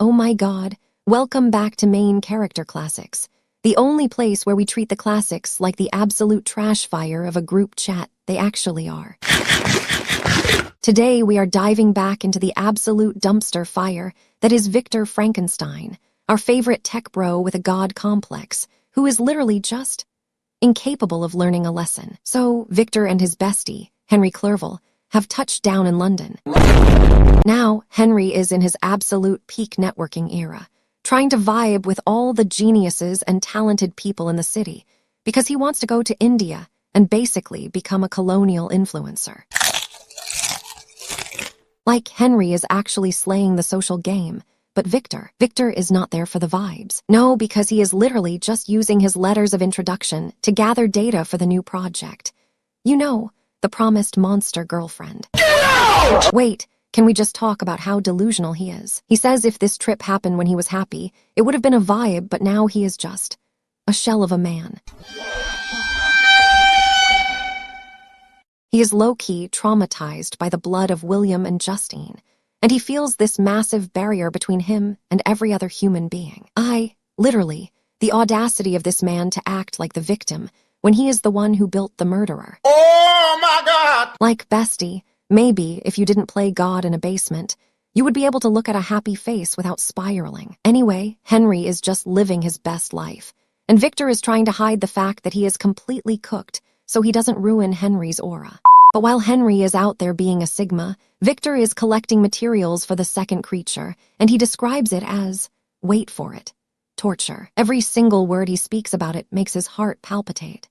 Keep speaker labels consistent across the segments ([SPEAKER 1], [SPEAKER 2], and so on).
[SPEAKER 1] Oh my god, welcome back to Main Character Classics, the only place where we treat the classics like the absolute trash fire of a group chat they actually are. Today we are diving back into the absolute dumpster fire that is Victor Frankenstein, our favorite tech bro with a god complex, who is literally just incapable of learning a lesson. So Victor and his bestie, Henry Clerval, have touched down in London. Now, Henry is in his absolute peak networking era, trying to vibe with all the geniuses and talented people in the city, because he wants to go to India and basically become a colonial influencer. Like, Henry is actually slaying the social game, but Victor is not there for the vibes. No, because he is literally just using his letters of introduction to gather data for the new project. You know, the promised monster girlfriend. Wait, can we just talk about how delusional he is? He says if this trip happened when he was happy, it would have been a vibe, but now he is just a shell of a man. He is low-key traumatized by the blood of William and Justine, and he feels this massive barrier between him and every other human being. Literally, the audacity of this man to act like the victim when he is the one who built the murderer.
[SPEAKER 2] Oh my god!
[SPEAKER 1] Like, bestie, maybe if you didn't play God in a basement, you would be able to look at a happy face without spiraling. Anyway, Henry is just living his best life, and Victor is trying to hide the fact that he is completely cooked so he doesn't ruin Henry's aura. But while Henry is out there being a Sigma, Victor is collecting materials for the second creature, and he describes it as, wait for it, torture. Every single word he speaks about it makes his heart palpitate.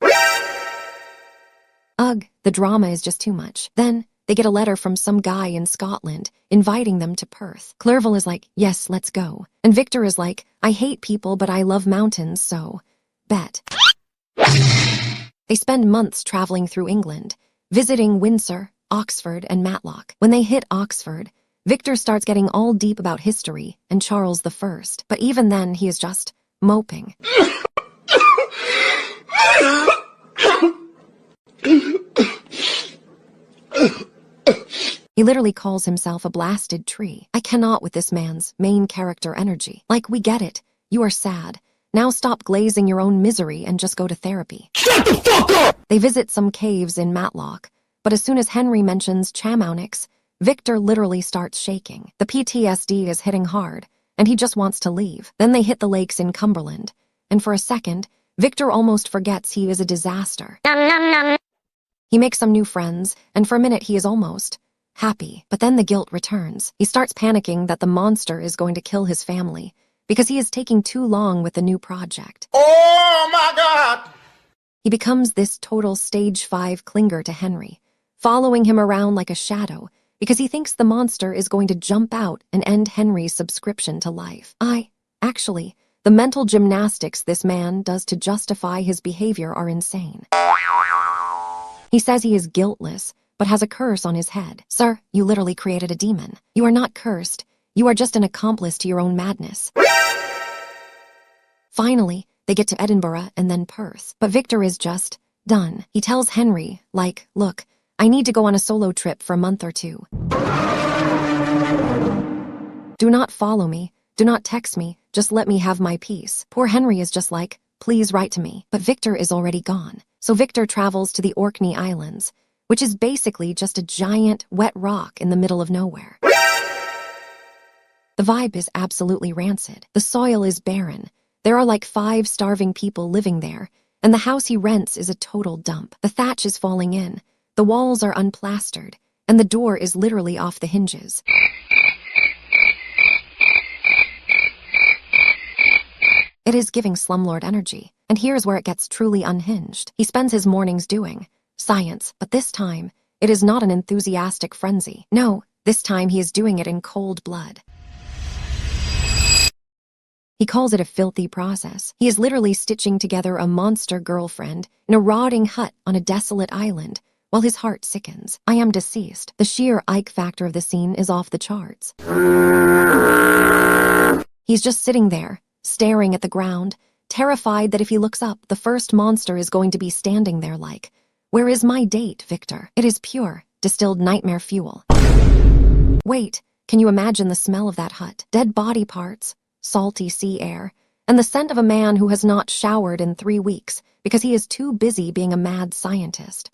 [SPEAKER 1] Ugh, the drama is just too much. Then, they get a letter from some guy in Scotland inviting them to Perth. Clerval is like, yes, let's go. And Victor is like, I hate people, but I love mountains, so bet. They spend months traveling through England, visiting Windsor, Oxford, and Matlock. When they hit Oxford, Victor starts getting all deep about history and Charles I, but even then he is just moping. He literally calls himself a blasted tree. I cannot with this man's main character energy. Like, we get it. You are sad. Now stop glazing your own misery and just go to therapy.
[SPEAKER 2] Shut the fuck up!
[SPEAKER 1] They visit some caves in Matlock, but as soon as Henry mentions Chamounix, Victor literally starts shaking. The PTSD is hitting hard, and he just wants to leave. Then they hit the lakes in Cumberland, and for a second, Victor almost forgets he is a disaster. He makes some new friends, and for a minute he is almost happy, but then the guilt returns. He starts panicking that the monster is going to kill his family, because he is taking too long with the new project.
[SPEAKER 2] Oh my god!
[SPEAKER 1] He becomes this total stage 5 clinger to Henry, following him around like a shadow, because he thinks the monster is going to jump out and end Henry's subscription to life. Actually, the mental gymnastics this man does to justify his behavior are insane. He says he is guiltless, but has a curse on his head. Sir, you literally created a demon. You are not cursed. You are just an accomplice to your own madness. Finally, they get to Edinburgh and then Perth, but Victor is just done. He tells Henry, like, look, I need to go on a solo trip for a month or 2. Do not follow me. Do not text me. Just let me have my peace. Poor Henry is just like, please write to me. But Victor is already gone. So Victor travels to the Orkney Islands, which is basically just a giant, wet rock in the middle of nowhere. The vibe is absolutely rancid. The soil is barren. There are like 5 starving people living there, and the house he rents is a total dump. The thatch is falling in, the walls are unplastered, and the door is literally off the hinges. It is giving slumlord energy, and here's where it gets truly unhinged. He spends his mornings doing science, but this time, it is not an enthusiastic frenzy. No, this time he is doing it in cold blood. He calls it a filthy process. He is literally stitching together a monster girlfriend in a rotting hut on a desolate island, while his heart sickens. I am deceased. The sheer Ike factor of the scene is off the charts. He's just sitting there, staring at the ground, terrified that if he looks up, the first monster is going to be standing there like, where is my date, Victor? It is pure, distilled nightmare fuel. Wait, Can you imagine the smell of that hut? Dead body parts, salty sea air, and the scent of a man who has not showered in 3 weeks because he is too busy being a mad scientist.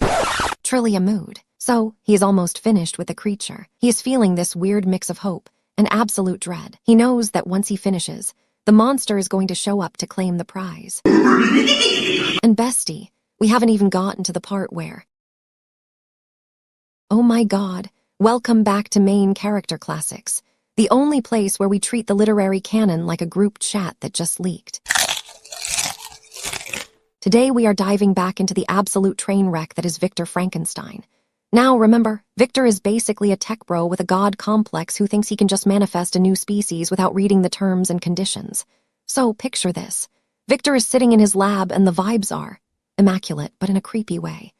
[SPEAKER 1] Truly a mood. So, he is almost finished with the creature. He is feeling this weird mix of hope and absolute dread. He knows that once he finishes, the monster is going to show up to claim the prize. And bestie, we haven't even gotten to the part where... Oh my God, welcome back to Main Character Classics, the only place where we treat the literary canon like a group chat that just leaked. Today we are diving back into the absolute train wreck that is Victor Frankenstein. Now, remember, Victor is basically a tech bro with a god complex who thinks he can just manifest a new species without reading the terms and conditions. So, picture this. Victor is sitting in his lab and the vibes are immaculate, but in a creepy way.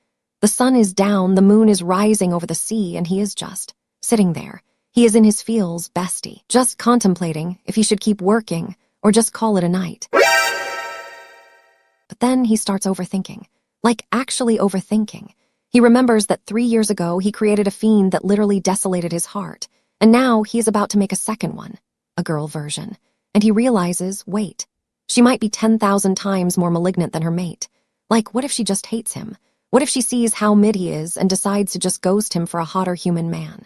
[SPEAKER 1] The sun is down, the moon is rising over the sea, and he is just sitting there. He is in his feels, bestie, just contemplating if he should keep working or just call it a night. But then he starts overthinking, like actually overthinking. He remembers that 3 years ago he created a fiend that literally desolated his heart, and now he is about to make a second one, a girl version. And he realizes, wait, she might be 10,000 times more malignant than her mate. Like, what if she just hates him? What if she sees how mid he is and decides to just ghost him for a hotter human man?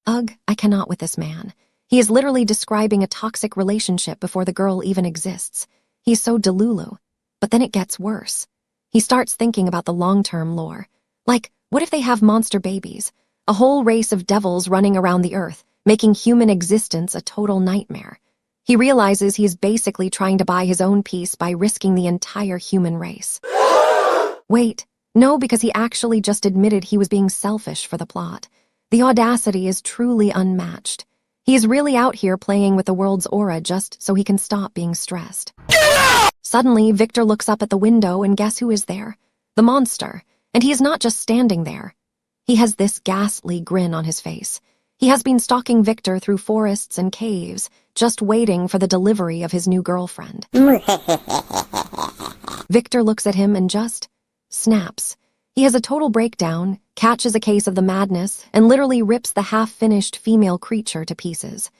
[SPEAKER 1] Ugh, I cannot with this man. He is literally describing a toxic relationship before the girl even exists. He's so delulu. But then it gets worse. He starts thinking about the long-term lore. Like, what if they have monster babies? A whole race of devils running around the earth, making human existence a total nightmare. He realizes he is basically trying to buy his own peace by risking the entire human race. Wait, no, because he actually just admitted he was being selfish for the plot. The audacity is truly unmatched. He is really out here playing with the world's aura just so he can stop being stressed. Suddenly, Victor looks up at the window and guess who is there? The monster. And he is not just standing there. He has this ghastly grin on his face. He has been stalking Victor through forests and caves, just waiting for the delivery of his new girlfriend. Victor looks at him and just snaps. He has a total breakdown, catches a case of the madness, and literally rips the half-finished female creature to pieces,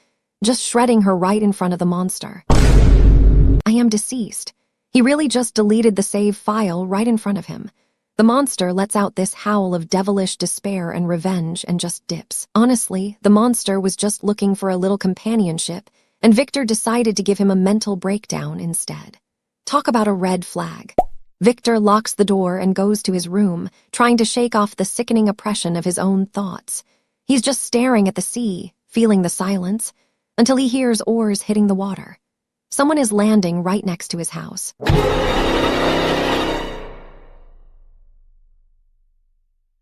[SPEAKER 1] just shredding her right in front of the monster. I am deceased. He really just deleted the save file right in front of him. The monster lets out this howl of devilish despair and revenge and just dips. Honestly, the monster was just looking for a little companionship, and Victor decided to give him a mental breakdown instead. Talk about a red flag. Victor locks the door and goes to his room, trying to shake off the sickening oppression of his own thoughts. He's just staring at the sea, feeling the silence, until he hears oars hitting the water. Someone is landing right next to his house.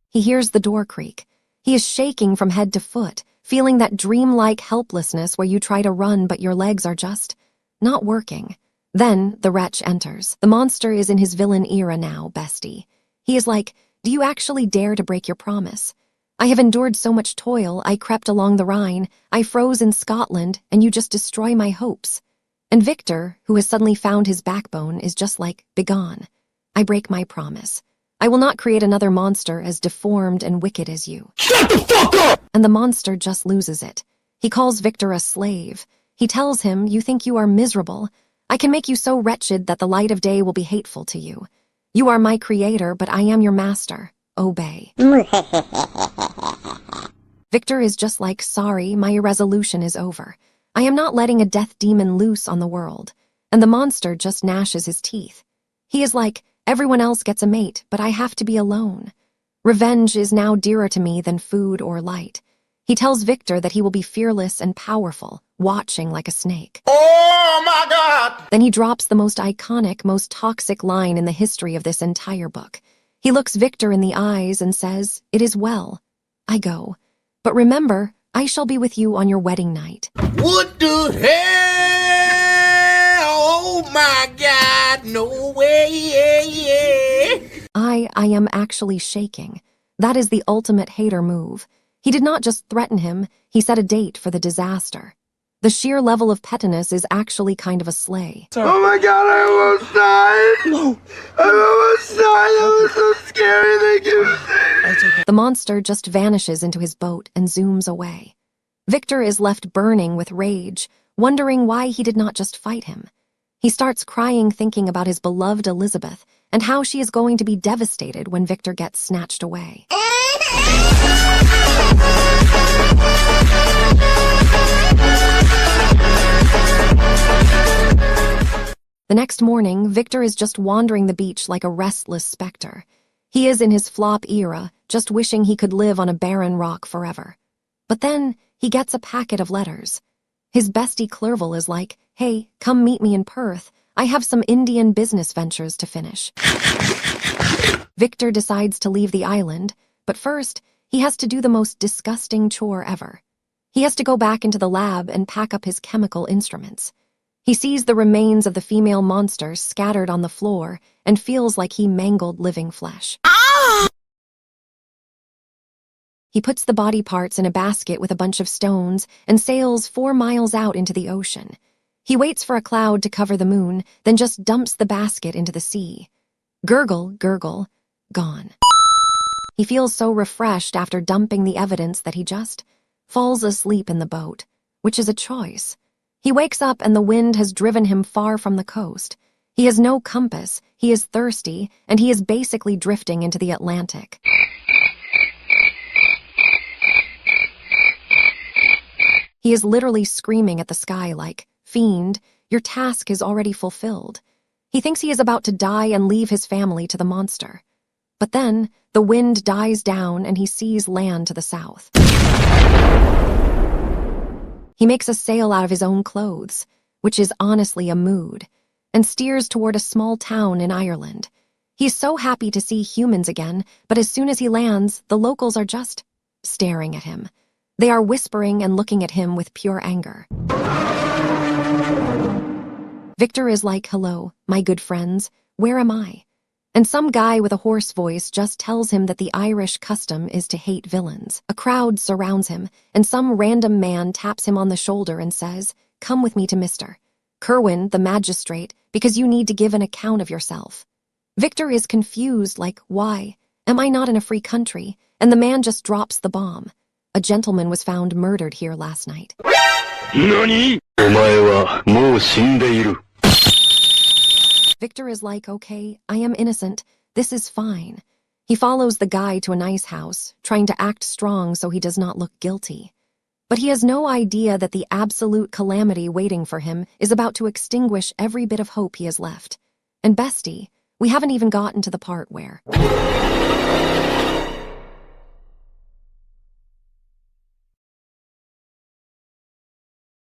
[SPEAKER 1] He hears the door creak. He is shaking from head to foot, feeling that dreamlike helplessness where you try to run but your legs are just not working. Then the wretch enters. The monster is in his villain era now, bestie. He is like, do you actually dare to break your promise? I have endured so much toil, I crept along the Rhine, I froze in Scotland, and you just destroy my hopes. And Victor, who has suddenly found his backbone, is just like, begone. I break my promise. I will not create another monster as deformed and wicked as you.
[SPEAKER 2] Shut the fuck up!
[SPEAKER 1] And the monster just loses it. He calls Victor a slave. He tells him, you think you are miserable. I can make you so wretched that the light of day will be hateful to you. You are my creator, but I am your master. Obey. Victor is just like, sorry, my irresolution is over. I am not letting a death demon loose on the world. And the monster just gnashes his teeth. He is like, everyone else gets a mate, but I have to be alone. Revenge is now dearer to me than food or light. He tells Victor that he will be fearless and powerful, watching like a snake.
[SPEAKER 2] Oh my God!
[SPEAKER 1] Then he drops the most iconic, most toxic line in the history of this entire book. He looks Victor in the eyes and says, it is well. I go. But remember, I shall be with you on your wedding night.
[SPEAKER 2] What the hell? Oh my God, no way!
[SPEAKER 1] I am actually shaking. That is the ultimate hater move. He did not just threaten him, he set a date for the disaster. The sheer level of pettiness is actually kind of a slay.
[SPEAKER 2] Oh my god, I almost died! No! I almost died! That was so scary, thank you!
[SPEAKER 3] It's okay.
[SPEAKER 1] The monster just vanishes into his boat and zooms away. Victor is left burning with rage, wondering why he did not just fight him. He starts crying thinking about his beloved Elizabeth and how she is going to be devastated when Victor gets snatched away. The next morning, Victor is just wandering the beach like a restless specter. He is in his flop era, just wishing he could live on a barren rock forever. But then, he gets a packet of letters. His bestie Clerval is like, "Hey, come meet me in Perth. I have some Indian business ventures to finish." Victor decides to leave the island, but first, he has to do the most disgusting chore ever. He has to go back into the lab and pack up his chemical instruments. He sees the remains of the female monster scattered on the floor and feels like he mangled living flesh. He puts the body parts in a basket with a bunch of stones and sails 4 miles out into the ocean. He waits for a cloud to cover the moon, then just dumps the basket into the sea. Gurgle, gurgle, gone. He feels so refreshed after dumping the evidence that he just falls asleep in the boat, which is a choice. He wakes up and the wind has driven him far from the coast. He has no compass, he is thirsty, and he is basically drifting into the Atlantic. He is literally screaming at the sky like, "Fiend, your task is already fulfilled." He thinks he is about to die and leave his family to the monster. But then, the wind dies down and he sees land to the south. He makes a sail out of his own clothes, which is honestly a mood, and steers toward a small town in Ireland. He's so happy to see humans again, but as soon as he lands, the locals are just staring at him. They are whispering and looking at him with pure anger. Victor is like, "Hello, my good friends, where am I?" And some guy with a hoarse voice just tells him that the Irish custom is to hate villains. A crowd surrounds him, and some random man taps him on the shoulder and says, "Come with me to Mr. Kerwin, the magistrate, because you need to give an account of yourself." Victor is confused, like, why? Am I not in a free country? And the man just drops the bomb. A gentleman was found murdered here last night.
[SPEAKER 2] NANI?! お前はもう死んでいる。
[SPEAKER 1] Victor is like, "Okay, I am innocent. This is fine." He follows the guy to a nice house, trying to act strong so he does not look guilty. But he has no idea that the absolute calamity waiting for him is about to extinguish every bit of hope he has left. And bestie, we haven't even gotten to the part where...